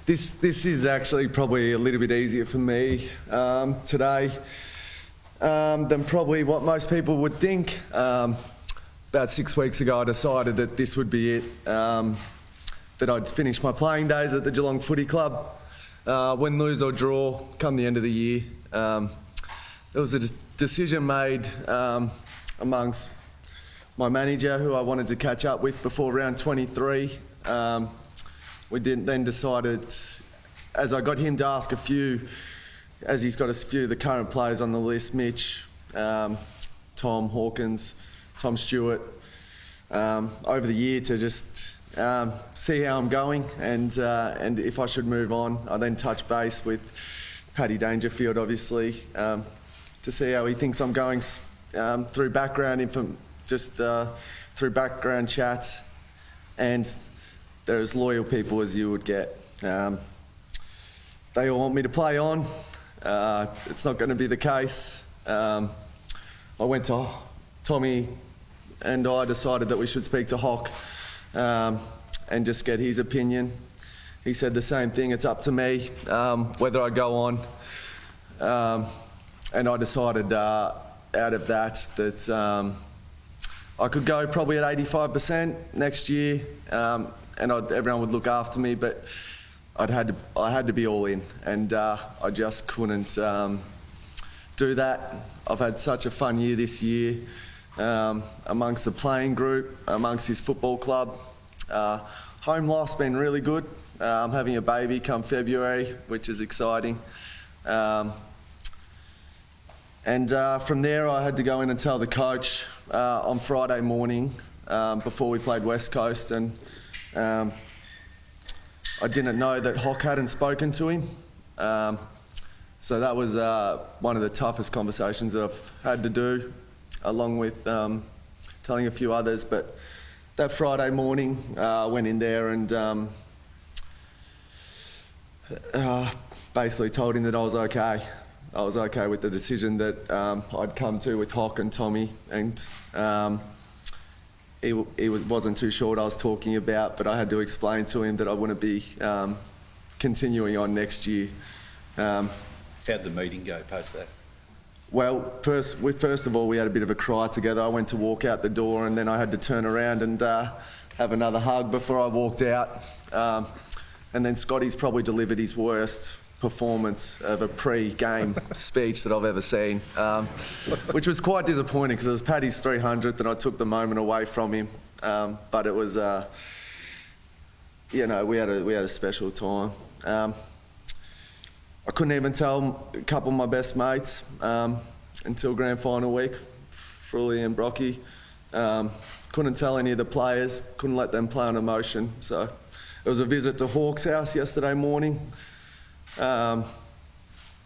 This is actually probably a little bit easier for me today than probably what most people would think. About 6 weeks ago, I decided that this would be it, that I'd finish my playing days at the Geelong Footy Club. Win, lose or draw, come the end of the year. It was a decision made amongst my manager, who I wanted to catch up with before round 23. We then decided, as I got him to ask a few, as he's got a few of the current players on the list, Mitch, Tom Hawkins, Tom Stewart, over the year to just see how I'm going and if I should move on. I then touched base with Paddy Dangerfield, obviously, to see how he thinks I'm going through background through background chats, and they're as loyal people as you would get. They all want me to play on. It's not going to be the case. I went to Tommy and I decided that we should speak to Hock and just get his opinion. He said the same thing, it's up to me whether I go on. And I decided out of that I could go probably at 85% next year, and everyone would look after me, but I had to be all in, and I just couldn't do that. I've had such a fun year this year amongst the playing group, amongst this football club. Home life's been really good. I'm having a baby come February, which is exciting. And from there, I had to go in and tell the coach on Friday morning before we played West Coast, and I didn't know that Hock hadn't spoken to him. So that was one of the toughest conversations that I've had to do, along with telling a few others. But that Friday morning, I went in there and basically told him that I was okay. I was okay with the decision that I'd come to with Hock and Tommy, and he wasn't too sure what I was talking about, but I had to explain to him that I wouldn't be continuing on next year. How'd the meeting go post that? Well, first of all, we had a bit of a cry together. I went to walk out the door, and then I had to turn around and have another hug before I walked out. And then Scotty's probably delivered his worst performance of a pre-game speech that I've ever seen, which was quite disappointing because it was Paddy's 300th and I took the moment away from him. But it was, we had a special time. I couldn't even tell a couple of my best mates until grand final week, Footy and Brocky. Couldn't tell any of the players, couldn't let them play on emotion. So it was a visit to Hawk's house yesterday morning,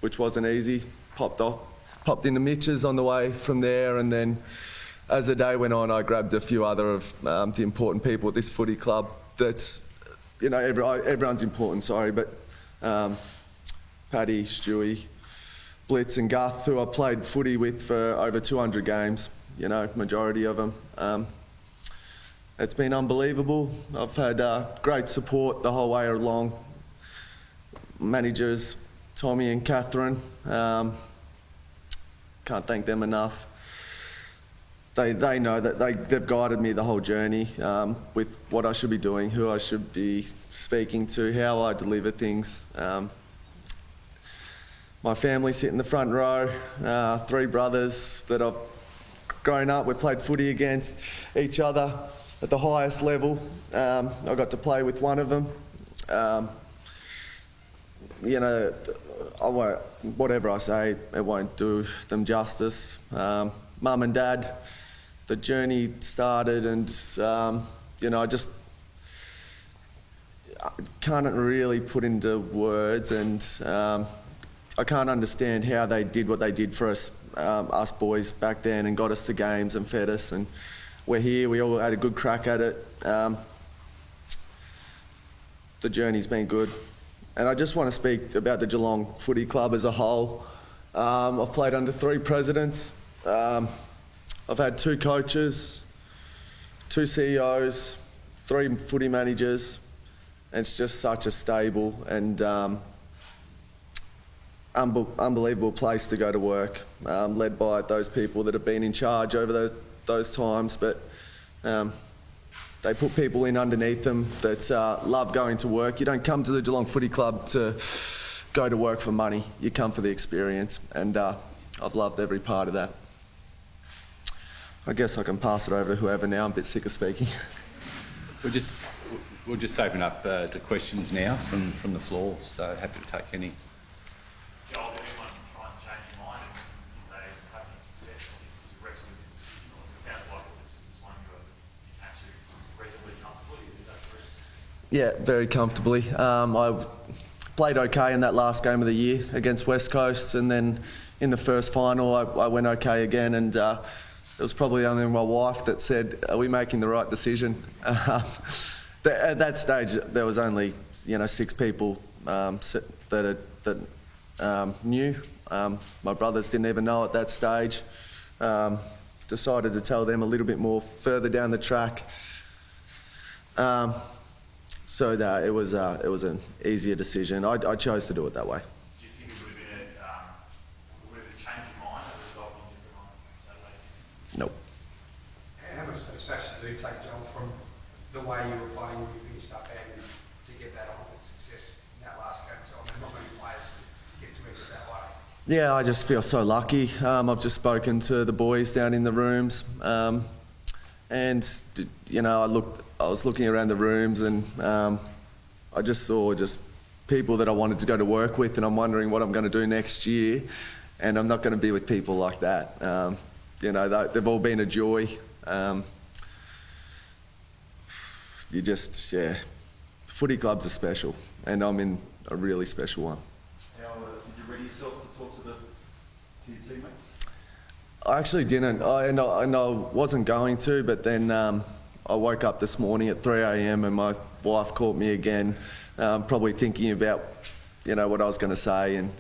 which wasn't easy. Popped into Mitch's on the way from there, and then as the day went on, I grabbed a few other of the important people at this footy club. That's, everyone's important, sorry, but Paddy, Stewie, Blitz and Guth, who I played footy with for over 200 games, majority of them. It's been unbelievable. I've had great support the whole way along. Managers, Tommy and Catherine, can't thank them enough. They know that they've guided me the whole journey with what I should be doing, who I should be speaking to, how I deliver things. My family sit in the front row, 3 brothers that I've grown up, we've played footy against each other at the highest level. I got to play with one of them. Whatever I say, it won't do them justice. Mum and Dad, the journey started, and I just can't really put into words, and I can't understand how they did what they did for us boys back then, and got us to games and fed us, and we're here, we all had a good crack at it. The journey's been good. And I just want to speak about the Geelong Footy Club as a whole. I've played under 3 presidents. I've had 2 coaches, 2 CEOs, 3 footy managers. it's just such a stable and unbelievable place to go to work, led by those people that have been in charge over those times. But they put people in underneath them that love going to work. You don't come to the Geelong Footy Club to go to work for money. You come for the experience, and I've loved every part of that. I guess I can pass it over to whoever now. I'm a bit sick of speaking. We'll just open up to questions now from the floor, so happy to take any. Joel, did anyone try and change your mind, and did they have any success to wrestle with this decision? It sounds like it was one you came to reasonably comfortably. Is that correct? Yeah, very comfortably. I played okay in that last game of the year against West Coast, and then in the first final I went okay again, and it was probably only my wife that said, "Are we making the right decision?" At that stage, there was only 6 people that knew. My brothers didn't even know at that stage. Decided to tell them a little bit more further down the track. So it was an easier decision. I chose to do it that way. Do you think it would have changed your mind as a result of your mind on Saturday? Nope. How much satisfaction do you take, Joel, from the way you were playing when you finished up and to get that ultimate success in that last game? So, I mean, not many players get to make it that way. Yeah, I just feel so lucky. I've just spoken to the boys down in the rooms, and I was looking around the rooms, and I just saw people that I wanted to go to work with, and I'm wondering what I'm going to do next year, and I'm not going to be with people like that. They've all been a joy. Footy clubs are special, and I'm in a really special one. How did you ready yourself to talk to your teammates? I actually didn't. I wasn't going to, but then I woke up this morning at 3 a.m. and my wife called me again, probably thinking about what I was going to say, and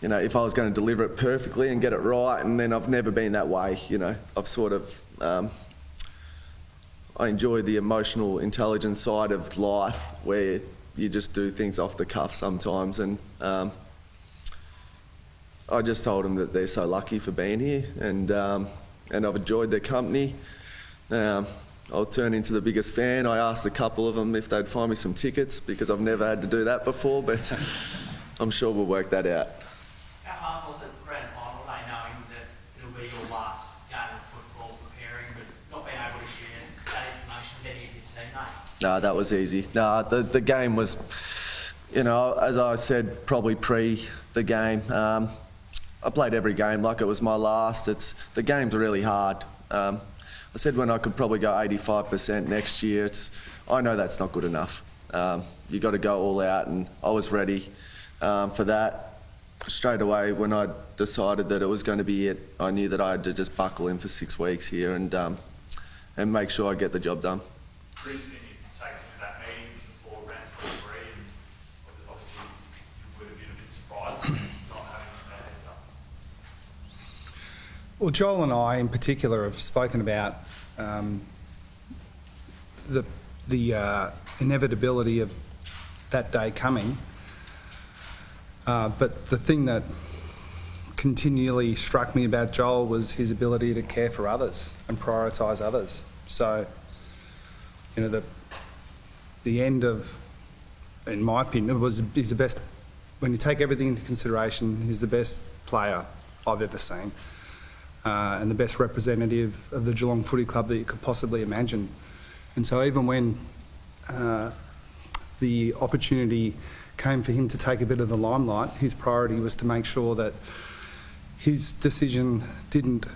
if I was going to deliver it perfectly and get it right. And then I've never been that way. I've sort of I enjoy the emotional intelligence side of life, where you just do things off the cuff sometimes, and I just told them that they're so lucky for being here, and I've enjoyed their company. I'll turn into the biggest fan. I asked a couple of them if they'd find me some tickets, because I've never had to do that before, but I'm sure we'll work that out. How hard was it, grand final day, knowing that it'll be your last game of football, preparing, but not being able to share that information with any of your teammates? No, that was easy. No, the game was, as I said, probably pre the game. I played every game like it was my last. The game's really hard. I said when I could probably go 85% next year. I know that's not good enough. You got to go all out, and I was ready for that. Straight away, when I decided that it was going to be it, I knew that I had to just buckle in for 6 weeks here and make sure I get the job done. Chris, can you take us into that meeting before round 23? And obviously, you would have been a bit surprised not having that heads up. Well, Joel and I in particular have spoken about the inevitability of that day coming. But the thing that continually struck me about Joel was his ability to care for others and prioritise others. So, the end of, in my opinion, he's the best. When you take everything into consideration, he's the best player I've ever seen, and the best representative of the Geelong Footy Club that you could possibly imagine. And so, even when the opportunity came for him to take a bit of the limelight, his priority was to make sure that his decision didn't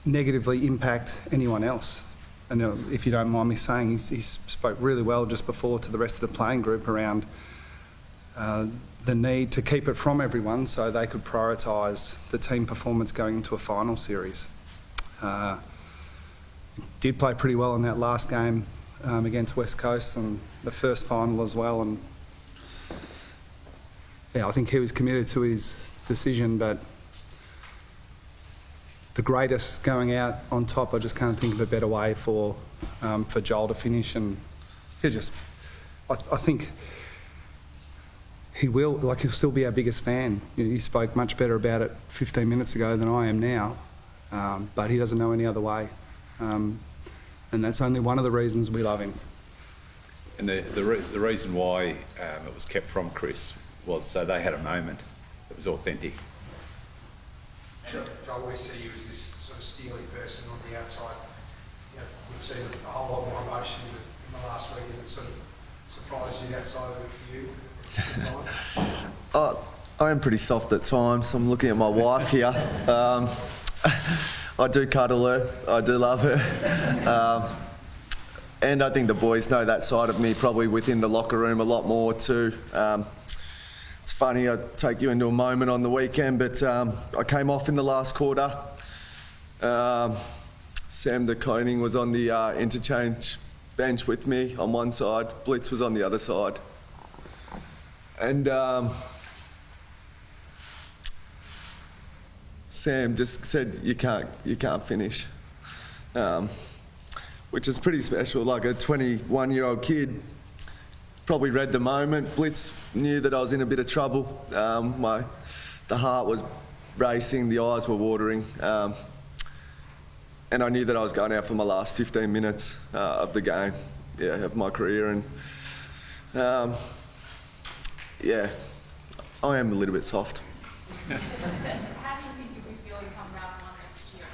negatively impact anyone else. And if you don't mind me saying, he spoke really well just before to the rest of the playing group around the need to keep it from everyone so they could prioritise the team performance going into a final series. Did play pretty well in that last game against West Coast and the first final as well. And yeah, I think he was committed to his decision, but the greatest going out on top, I just can't think of a better way for Joel to finish. And he's just I think he'll still be our biggest fan. You know, he spoke much better about it 15 minutes ago than I am now, but he doesn't know any other way. And that's only one of the reasons we love him. And the reason why it was kept from Chris was so they had a moment that was authentic. Joel, we see you as this sort of steely person on the outside. You know, we've seen a whole lot more emotion in the last week. Has it sort of surprised you outside of you at times? I am pretty soft at times. I'm looking at my wife here. I do cuddle her. I do love her. And I think the boys know that side of me probably within the locker room a lot more too. It's funny, I take you into a moment on the weekend, but I came off in the last quarter. Sam de Koning was on the interchange bench with me on one side. Blitz was on the other side. And Sam just said, you can't finish. Which is pretty special, like a 21-year-old kid. Probably read the moment. Blitz knew that I was in a bit of trouble. The heart was racing, the eyes were watering. And I knew that I was going out for my last 15 minutes of the game, of my career. And I am a little bit soft. How do you think you'll be feeling come round one next year?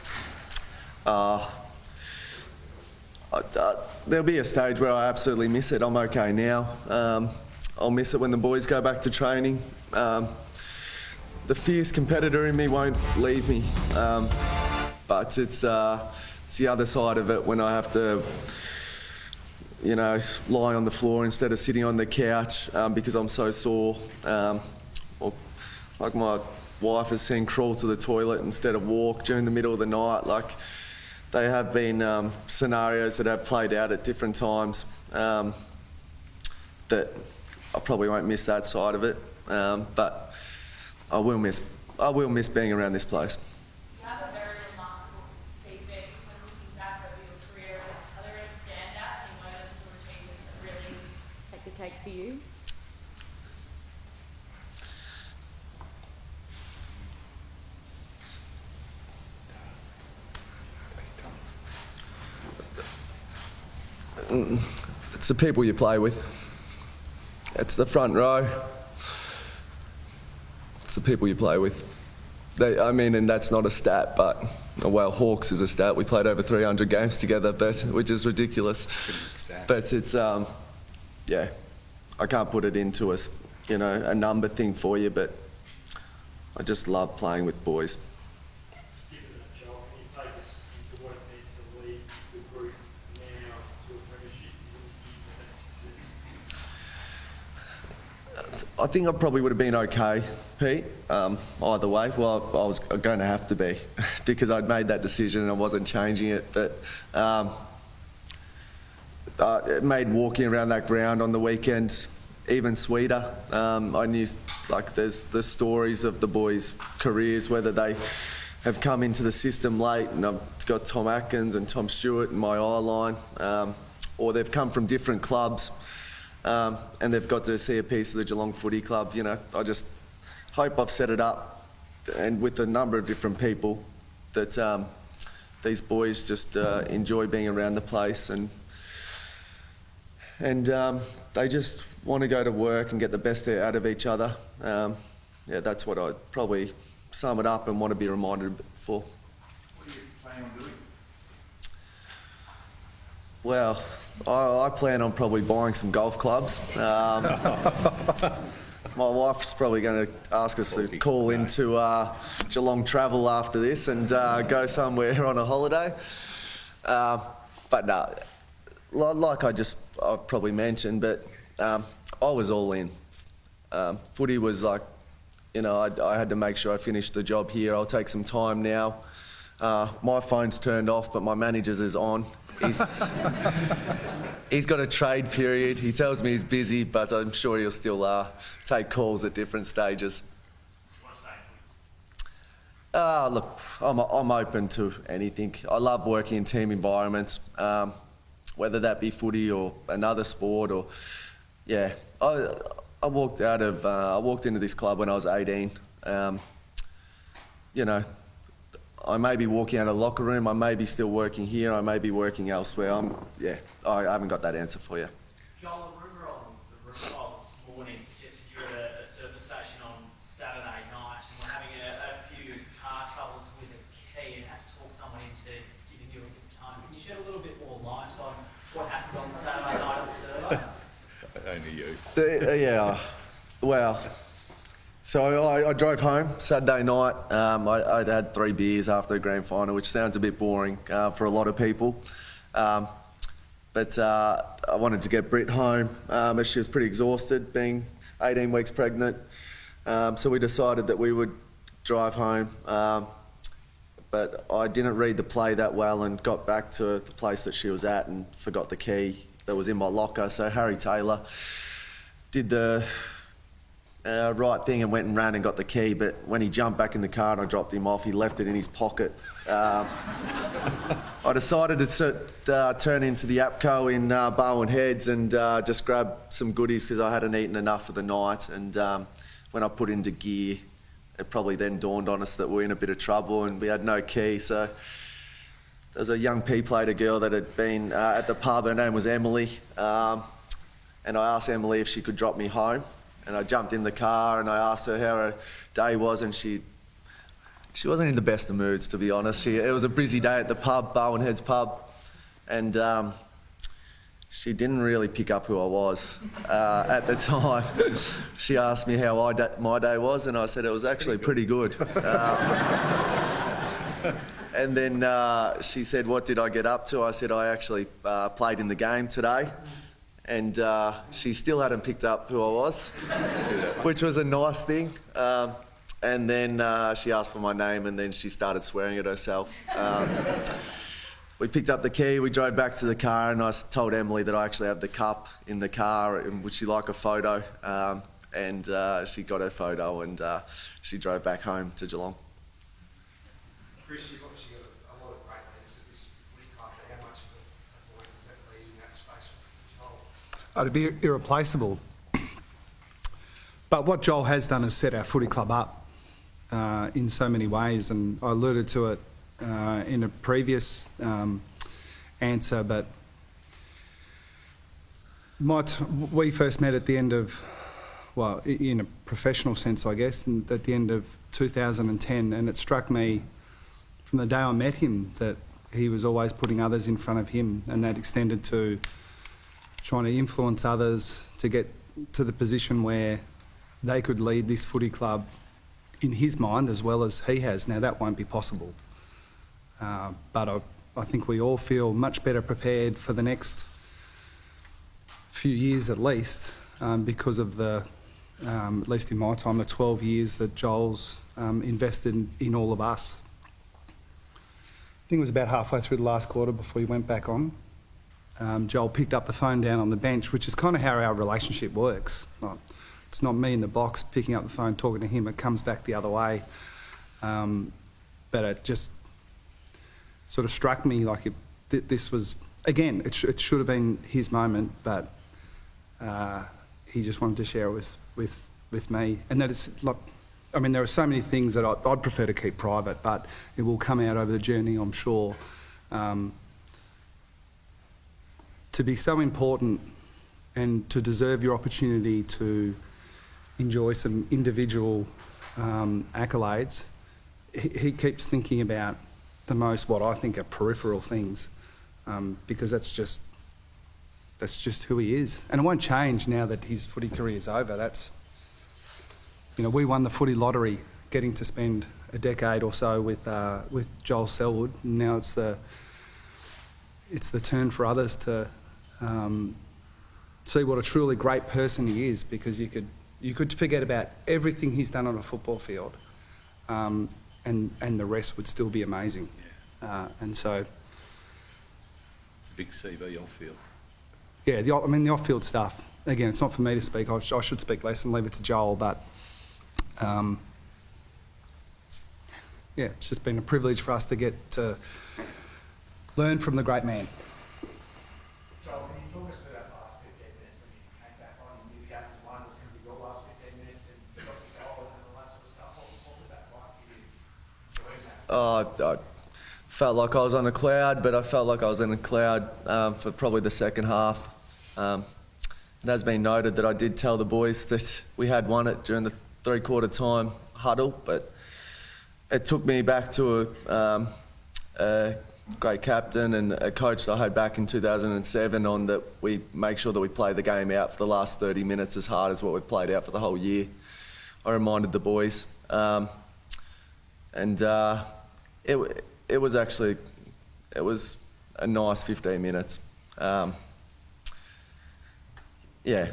There'll be a stage where I absolutely miss it. I'm okay now. I'll miss it when the boys go back to training. The fierce competitor in me won't leave me, but it's the other side of it when I have to, you know, lie on the floor instead of sitting on the couch because I'm so sore. Or like my wife has seen crawl to the toilet instead of walk during the middle of the night. Like, they have been scenarios that have played out at different times that I probably won't miss that side of it, but I will miss being around this place. You have a very remarkable CV when looking back over your career. Are there any standouts, any moments or achievements that really take the cake for you? It's the people you play with. It's the front row. It's the people you play with. And that's not a stat, but, well, Hawks is a stat. We played over 300 games together, which is ridiculous. But it's, I can't put it into a number thing for you, but I just love playing with boys. Given that, Joel, can you take us into what it meant to lead the group now to a premiership and that success? I think I probably would have been okay, Pete, either way. Well, I was going to have to be because I'd made that decision and I wasn't changing it. But it made walking around that ground on the weekend even sweeter. I knew, like, there's the stories of the boys' careers, whether they have come into the system late, and I've got Tom Atkins and Tom Stewart in my eye line, or they've come from different clubs. And they've got to see a piece of the Geelong Footy Club. You know, I just hope I've set it up, and with a number of different people, that these boys just enjoy being around the place, and they just want to go to work and get the best out of each other. That's what I'd probably sum it up and want to be reminded for. What are you planning on doing? Well, I plan on probably buying some golf clubs. My wife's probably going to ask us to call into Geelong Travel after this and go somewhere on a holiday. But no, like I've probably mentioned, but I was all in. Footy was like, I had to make sure I finished the job here. I'll take some time now. My phone's turned off, but my manager's is on. He's got a trade period. He tells me he's busy, but I'm sure he'll still take calls at different stages. You want to stay in footy? Look, I'm open to anything. I love working in team environments, whether that be footy or another sport, or yeah, I walked into this club when I was 18. You know, I may be walking out of the locker room, I may be still working here, I may be working elsewhere. I haven't got that answer for you. Joel, a rumour on the roof this morning suggested you're at a service station on Saturday night and were having a few car troubles with a key and had to talk someone into giving you a good time. Can you shed a little bit more light on what happened on Saturday night at the servo? Only you. Yeah, well, so I drove home Saturday night. I'd had 3 beers after the grand final, which sounds a bit boring for a lot of people. But I wanted to get Brit home as she was pretty exhausted, being 18 weeks pregnant. So we decided that we would drive home. But I didn't read the play that well and got back to the place that she was at and forgot the key that was in my locker. So Harry Taylor did the right thing and went and ran and got the key. But when he jumped back in the car and I dropped him off, he left it in his pocket. I decided to turn into the APCO in Barwon Heads and just grab some goodies because I hadn't eaten enough for the night. And when I put into gear, it probably then dawned on us that we were in a bit of trouble and we had no key. So there was a young P-plater girl that had been at the pub. Her name was Emily. And I asked Emily if she could drop me home. And I jumped in the car and I asked her how her day was, and she wasn't in the best of moods, to be honest. It was a busy day at the pub, Barwon Heads pub, and she didn't really pick up who I was at the time. She asked me how my day was, and I said it was actually pretty good. And then she said, "What did I get up to?" I said, "I actually played in the game today." And she still hadn't picked up who I was, which was a nice thing. And then she asked for my name, and then she started swearing at herself. We picked up the key, we drove back to the car, and I told Emily that I actually have the cup in the car, and would she like a photo? And she got her photo, and she drove back home to Geelong. Chris, you've obviously got a lot of great leaders at this footy club, but how much of a void does that leave in that space for Joel? It'd be irreplaceable. But what Joel has done is set our footy club up in so many ways, and I alluded to it in a previous answer, but we first met at the end of, well, in a professional sense, I guess, at the end of 2010, and it struck me from the day I met him that he was always putting others in front of him, and that extended to trying to influence others to get to the position where they could lead this footy club in his mind as well as he has. Now, that won't be possible. But I think we all feel much better prepared for the next few years at least, because of the, at least in my time, the 12 years that Joel's invested in all of us. I think it was about halfway through the last quarter before he went back on. Joel picked up the phone down on the bench, which is kind of how our relationship works. It's not me in the box picking up the phone, talking to him. It comes back the other way. But it just sort of struck me like this was, again, it should have been his moment, but he just wanted to share it with me. And that it's like, I mean, there are so many things that I'd prefer to keep private, but it will come out over the journey, I'm sure. To be so important and to deserve your opportunity to enjoy some individual accolades, he keeps thinking about the most what I think are peripheral things, because that's just who he is, and it won't change now that his footy career is over. That's, you know, we won the footy lottery, getting to spend a decade or so with Joel Selwood. And now it's the turn for others to see what a truly great person he is, because you could forget about everything he's done on a football field, and the rest would still be amazing. And so It's a big CV off-field. yeah, the off-field stuff. Again, it's not for me to speak. I should speak less and leave it to Joel. But yeah, it's just been a privilege for us to get to learn from the great man. Joel, can you talk us through that last 15 minutes when you came back on? I felt like I was on a cloud, but I felt like I was in a cloud for probably the second half. It has been noted that I did tell the boys that we had won it during the three-quarter time huddle, but it took me back to a great captain and a coach that I had back in 2007 on that we make sure that we play the game out for the last 30 minutes as hard as what we've played out for the whole year. I reminded the boys. It was actually, it was a nice 15 minutes. Yeah.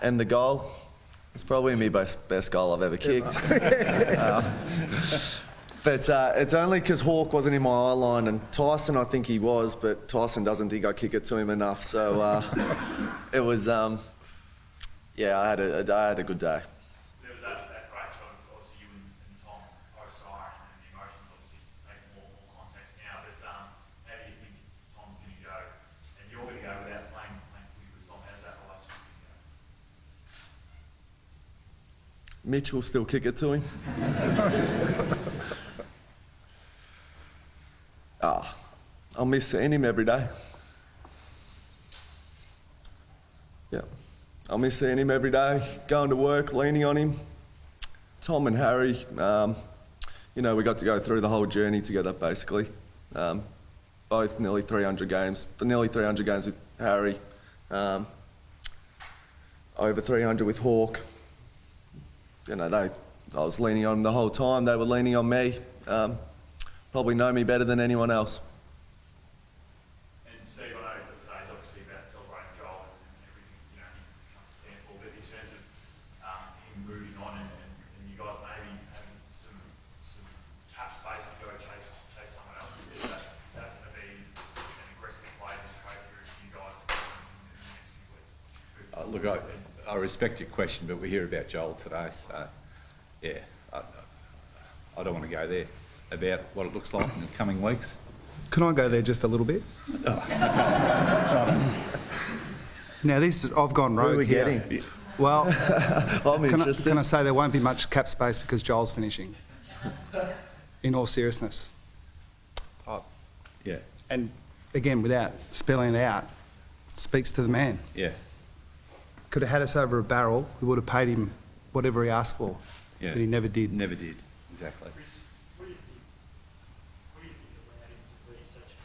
And the goal, it's probably my best goal I've ever kicked. But it's only because Hawke wasn't in my eye line, and Tyson, I think he was, but Tyson doesn't think I kick it to him enough. So it was, yeah, I had a good day. There was that great shot of obviously you and Tom O'Sire, and the emotions obviously it's taken more context now. But how do you think Tom's going to go, and you're going to go without playing footy with Tom? How's that relationship going to go? Mitch will still kick it to him. I'll miss seeing him every day. Yeah, I'll miss seeing him every day, going to work, leaning on him. Tom and Harry, you know, we got to go through the whole journey together, basically. Both nearly 300 games. The nearly 300 games with Harry, over 300 with Hawke. You know, I was leaning on them the whole time. They were leaning on me. Probably know me better than anyone else. And Steve, I know that today's obviously about celebrating Joel and everything, you know, he's come to stand for, but in terms of him moving on and you guys maybe having some cap space to go chase someone else, is that going to be an aggressive play this trade period for you guys in the next few weeks? Look, I respect your question, but we hear about Joel today, so yeah, I don't want to go there about what it looks like in the coming weeks. Can I go there just a little bit? Now this is, I've gone rogue Who are we here. getting? Well, I'm interested. can I say there won't be much cap space because Joel's finishing? In all seriousness. Yeah, And again, without spelling it out, speaks to the man. yeah, Could have had us over a barrel. We would have paid him whatever he asked for, yeah. but he never did. Never did, exactly. What do you think allowed him to be such a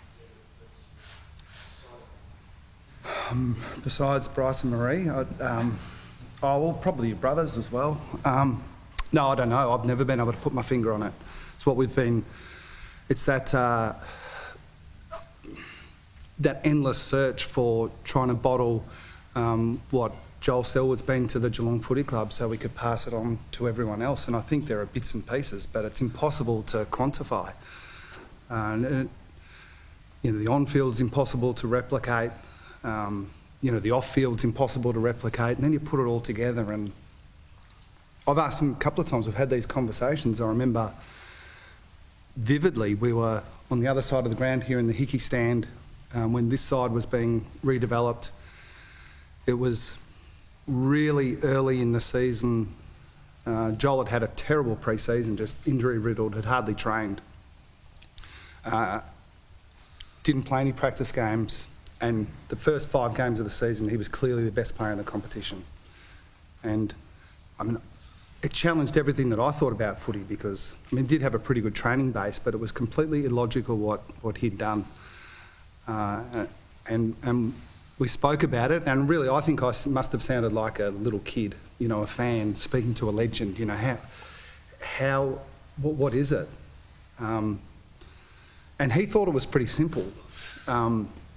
competitive person? Besides Bryce and Marie, well, probably your brothers as well. No, I don't know. I've never been able to put my finger on it. It's what we've been. It's that that endless search for trying to bottle what Joel Selwood's been to the Geelong Footy Club, so we could pass it on to everyone else. And I think there are bits and pieces, but it's impossible to quantify. You know, the on-field's impossible to replicate. You know, the off-field's impossible to replicate, and then you put it all together. And I've asked him a couple of times, we've had these conversations. I remember vividly, we were on the other side of the ground here in the Hickey stand when this side was being redeveloped. It was really early in the season. Joel had had a terrible pre-season, just injury-riddled, had hardly trained. Didn't play any practice games, and the first 5 games of the season, he was clearly the best player in the competition. And, I mean, it challenged everything that I thought about footy because, I mean, it did have a pretty good training base, but it was completely illogical what he'd done. And we spoke about it, and really I think I must have sounded like a little kid, you know, a fan speaking to a legend, you know, what is it? And he thought it was pretty simple.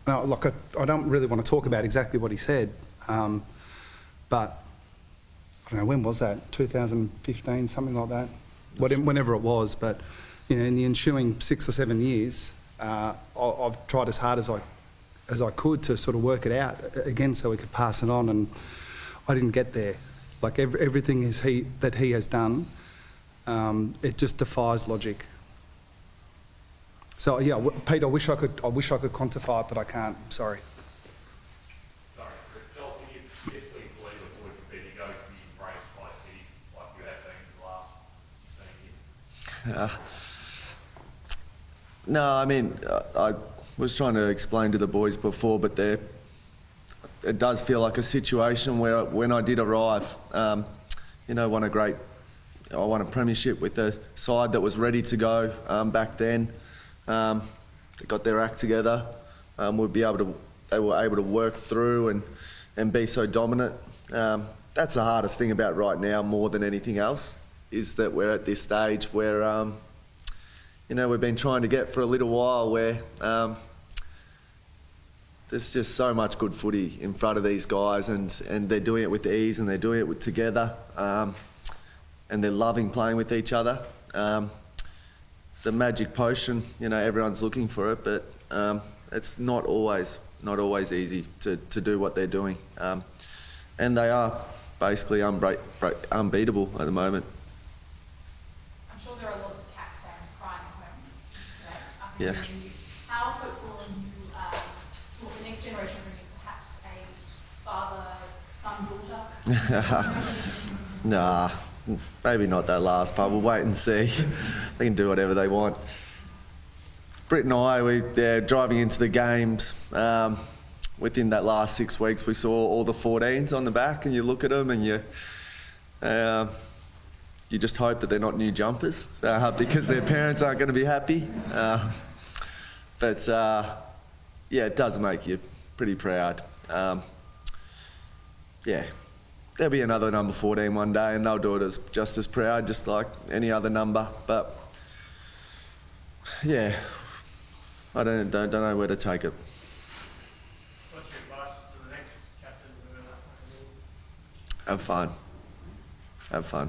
Look, I don't really want to talk about exactly what he said, but I don't know, when was that? 2015, something like that? Whenever it was, but you know, in the ensuing 6 or 7 years, I've tried as hard as I could to sort of work it out again so we could pass it on, and I didn't get there. Like everything that he has done, it just defies logic. So yeah, Pete, I wish I could quantify it, but I can't. Sorry. Sorry, Chris. Joel, can you basically believe what would be to go to be embraced by City like you have been for the last 16 years? No, I mean, I was trying to explain to the boys before, but it does feel like a situation where when I did arrive, you know, I won a premiership with a side that was ready to go back then. They got their act together. They were able to work through and be so dominant. That's the hardest thing about right now, more than anything else, is that we're at this stage where, you know, we've been trying to get for a little while, where there's just so much good footy in front of these guys, and they're doing it with ease, and they're doing it together, and they're loving playing with each other. The magic potion, you know, everyone's looking for it, but it's not always easy to do what they're doing, and they are basically unbeatable at the moment. I'm sure there are lots of Cats fans crying at home today after Yeah. the news. How hopeful are you for the next generation of bringing perhaps a father, son, daughter? Nah, maybe not that last part. We'll wait and see. They can do whatever they want. Britt and I, they're driving into the games. Within that last 6 weeks, we saw all the 14s on the back, and you look at them and you just hope that they're not new jumpers because their parents aren't going to be happy. But yeah, it does make you pretty proud. Yeah, there'll be another number 14 one day, and they'll do it just as proud, just like any other number. But yeah, I don't know where to take it. What's your advice to the next captain? Have fun. Have fun.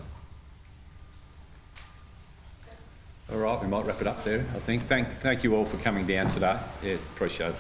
All right, we might wrap it up there, I think. Thank you all for coming down today. Yeah, appreciate it.